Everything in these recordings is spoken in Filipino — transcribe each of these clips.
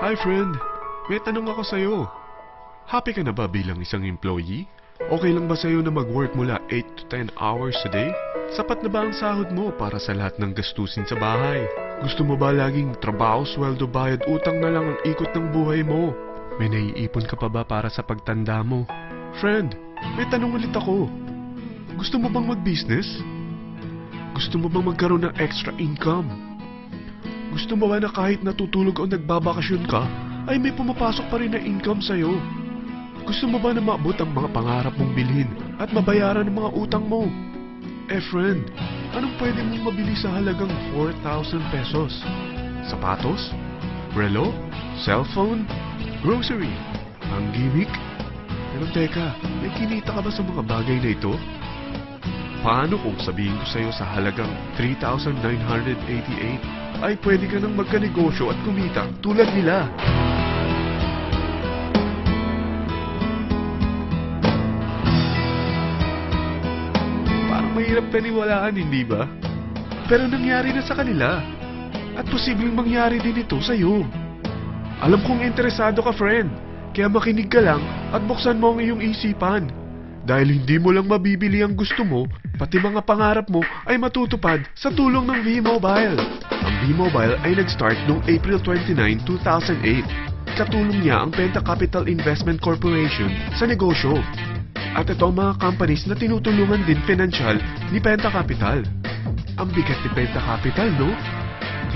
Hi friend, may tanong ako sa'yo. Happy ka na ba bilang isang employee? Okay lang ba sa'yo na mag-work mula 8 to 10 hours a day? Sapat na ba ang sahod mo para sa lahat ng gastusin sa bahay? Gusto mo ba laging trabaho, sweldo, bayad, utang na lang ang ikot ng buhay mo? May naiipon ka pa ba para sa pagtanda mo? Friend, may tanong ulit ako. Gusto mo bang mag-business? Gusto mo bang magkaroon ng extra income? Gusto mo ba na kahit natutulog o nagbabakasyon ka, ay may pumapasok pa rin na income sa'yo? Gusto mo ba na maabot ang mga pangarap mong bilhin at mabayaran ang mga utang mo? Eh friend, anong pwede mong mabili sa halagang 4,000 pesos? Sapatos? Relo? Cellphone? Grocery? Ang gimmick? Pero teka, may kinita ka ba sa mga bagay na ito? Paano kung sabihin ko sa'yo sa halagang 3,988 ay pwede ka nang magkanegosyo at kumita tulad nila? Parang mahirap paniwalaan, hindi ba? Pero nangyari na sa kanila. At posibleng mangyari din ito sa'yo. Alam kong interesado ka, friend. Kaya makinig ka lang at buksan mo ang iyong isipan. Dahil hindi mo lang mabibili ang gusto mo, pati mga pangarap mo ay matutupad sa tulong ng V-Mobile. Ang V-Mobile ay nag-start noong April 29, 2008. Katulong niya ang Penta Capital Investment Corporation sa negosyo. At ito ang mga companies na tinutulungan din financial ni Penta Capital. Ang bigat ni Penta Capital, no?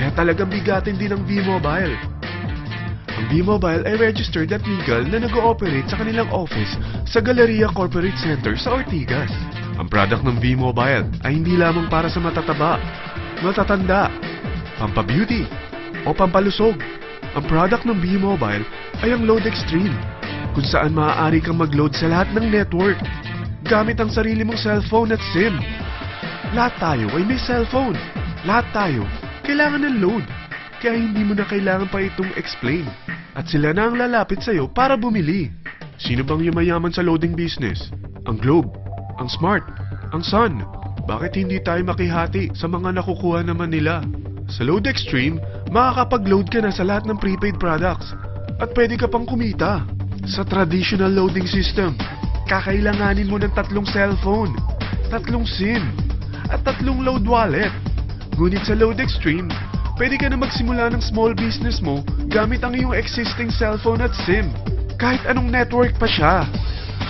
Kaya talagang bigatin din ang V-Mobile. Ang V-Mobile ay registered at legal na nag-ooperate sa kanilang office sa Galleria Corporate Center sa Ortigas. Ang product ng V-Mobile ay hindi lamang para sa matataba, matatanda, pampabeauty, o pampalusog. Ang product ng V-Mobile ay ang Load Extreme, kung saan maaari kang mag-load sa lahat ng network gamit ang sarili mong cellphone at SIM. Lahat tayo ay may cellphone. Lahat tayo kailangan ng load. Kaya hindi mo na kailangan pa itong explain. At sila na ang lalapit sa'yo para bumili. Sino bang yumayaman sa loading business? Ang Globe, ang Smart, ang Sun. Bakit hindi tayo makihati sa mga nakukuha naman nila? Sa Load Extreme, makakapag-load ka na sa lahat ng prepaid products. At pwede ka pang kumita. Sa traditional loading system, kakailanganin mo ng 3 cellphone, 3 SIM, at 3 load wallet. Ngunit sa Load Extreme, pwede ka na magsimula ng small business mo gamit ang iyong existing cellphone at SIM. Kahit anong network pa siya.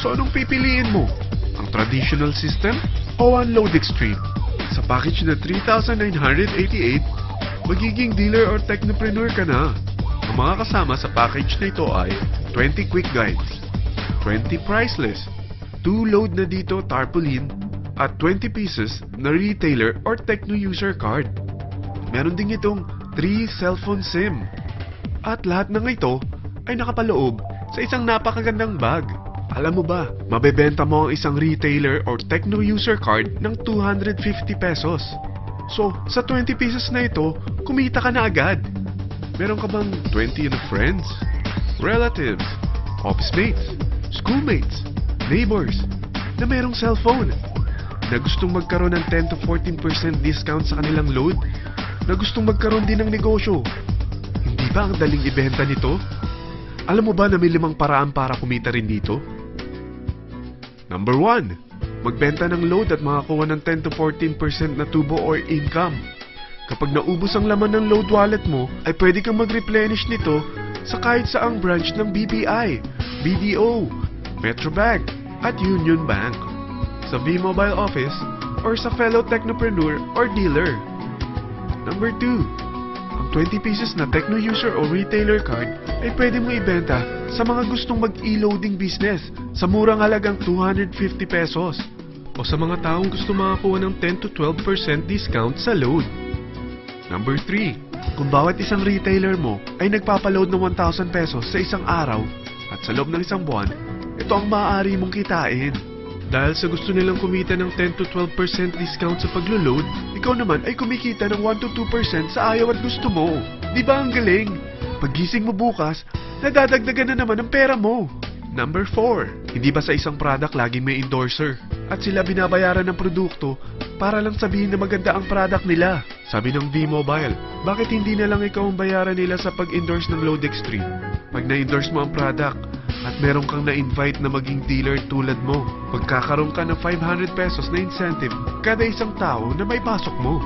So anong pipiliin mo? Ang traditional system o ang Load Extreme? Sa package na 3,988, magiging dealer or technopreneur ka na. Ang mga kasama sa package na ito ay 20 quick guides, 20 price list, 2 load na dito tarpaulin, at 20 pieces na retailer or techno user card. Meron din itong 3 cellphone SIM. At lahat ng ito ay nakapaloob sa isang napakagandang bag. Alam mo ba, mabebenta mo ang isang retailer or techno user card ng 250 pesos. So, sa 20 pieces na ito, kumita ka na agad. Meron ka bang 20 na friends, relatives, office mates, schoolmates, neighbors na merong cellphone, na gustong magkaroon ng 10 to 14% discount sa kanilang load, na gustong magkaroon din ng negosyo? Hindi ba ang daling ibenta nito? Alam mo ba na may 5 paraan para kumita rin dito? Number 1, magbenta ng load at makakuha ng 10 to 14% na tubo or income. Kapag naubos ang laman ng load wallet mo, ay pwede kang mag-replenish nito sa kahit saang branch ng BPI, BDO, Metrobank, at Union Bank, sa V-Mobile office, or sa fellow technopreneur or dealer. Number 2, ang 20 pieces na techno user o retailer card ay pwede mo ibenta sa mga gustong mag-e-loading business sa murang halagang 250 pesos o sa mga taong gusto makakuha ng 10 to 12% discount sa load. Number 3, kung bawat isang retailer mo ay nagpapaload ng 1,000 pesos sa isang araw at sa loob ng isang buwan, ito ang maaari mong kitain. Dahil sa gusto nilang kumita ng 10 to 12% discount sa paglo-load, ikaw naman ay kumikita ng 1 to 2% sa ayaw at gusto mo. Di ba ang galing? Paggising mo bukas, nadadagdagan na naman ang pera mo. Number 4, hindi ba sa isang product laging may endorser? At sila binabayaran ng produkto para lang sabihin na maganda ang product nila. Sabi ng V-Mobile, bakit hindi na lang ikaw ang bayaran nila sa pag-endorse ng Load Extreme? Pag na-endorse mo ang product at meron kang na-invite na maging dealer tulad mo, magkakaroon ka ng 500 pesos na incentive kada isang tao na may pasok mo.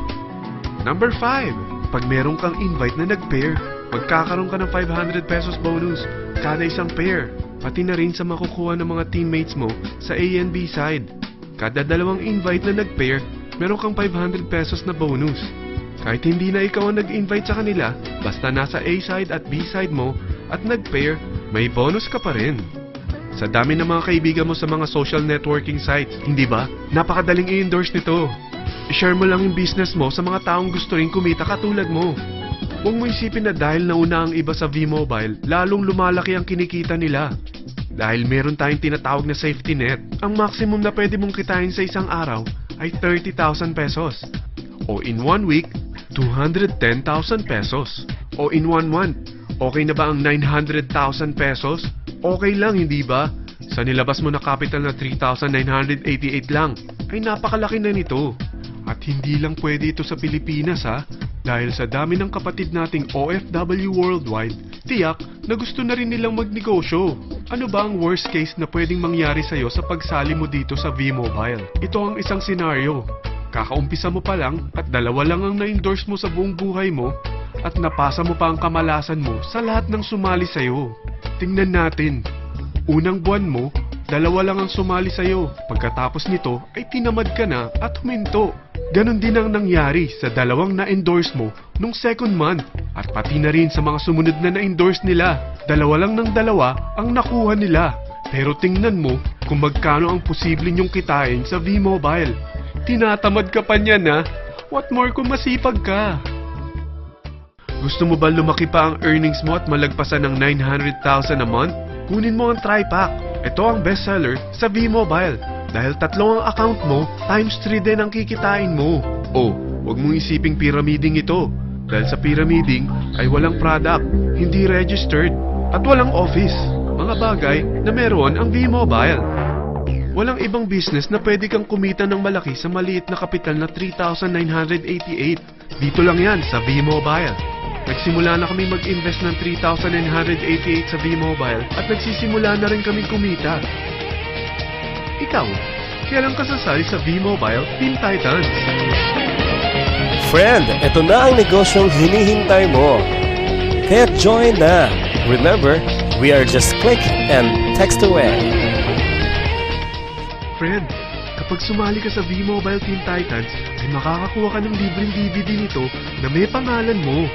Number 5, pag meron kang invite na nag-pair, magkakaroon ka ng 500 pesos bonus kada isang pair, pati na rin sa makukuha ng mga teammates mo sa A and B side. Kada dalawang invite na nag-pair, meron kang 500 pesos na bonus. Kahit hindi na ikaw ang nag-invite sa kanila, basta nasa A side at B side mo at nag-pair, may bonus ka pa rin. Sa dami ng mga kaibigan mo sa mga social networking sites, hindi ba? Napakadaling i-endorse nito. I-share mo lang yung business mo sa mga taong gusto rin kumita katulad mo. Huwag mo isipin na dahil nauna ang iba sa V-Mobile, lalong lumalaki ang kinikita nila. Dahil meron tayong tinatawag na safety net, ang maximum na pwede mong kitain sa isang araw ay 30,000 pesos. O in 1 week, 210,000 pesos. O in 1 month, okay na ba ang 900,000 pesos? Okay lang, hindi ba? Sa nilabas mo na capital na 3,988 lang, ay napakalaki na nito. At hindi lang pwede ito sa Pilipinas ha, dahil sa dami ng kapatid nating OFW worldwide, tiyak na gusto na rin nilang magnegosyo. Ano ba ang worst case na pwedeng mangyari sa'yo sa pagsali mo dito sa V-Mobile? Ito ang isang senaryo. Kakaumpisa mo pa lang at dalawa lang ang na-endorse mo sa buong buhay mo at napasa mo pa ang kamalasan mo sa lahat ng sumali sa'yo. Tingnan natin. Unang buwan mo, dalawa lang ang sumali sa'yo. Pagkatapos nito ay tinamad ka na at huminto. Ganon din ang nangyari sa dalawang na-endorse mo nung second month at pati na rin sa mga sumunod na na-endorse nila. Dalawa lang ng dalawa ang nakuha nila. Pero tingnan mo kung magkano ang posible nyong kitain sa V-Mobile. Tinatamad ka pa niyan ha? What more kung masipag ka? Gusto mo ba lumaki pa ang earnings mo at malagpasan ng 900,000 a month? Kunin mo ang TriPack. Ito ang bestseller sa V-Mobile. Dahil 3 ang account mo, times 3 din ang kikitain mo. O, huwag mong isiping pyramiding ito. Dahil sa pyramiding ay walang product, hindi registered, at walang office. Mga bagay na meron ang V-Mobile. Walang ibang business na pwede kang kumita ng malaki sa maliit na kapital na 3,988. Dito lang yan sa V-Mobile. Nagsimula na kami mag-invest ng 3,988 sa V-Mobile at nagsisimula na rin kami kumita. Ikaw, kailan ka sasali sa V-Mobile Teen Titans? Friend, ito na ang negosyong hinihintay mo. Kaya join na. Remember, we are just click and text away. Friend, kapag sumali ka sa V-Mobile Teen Titans, ay makakakuha ka ng libreng DVD nito na may pangalan mo.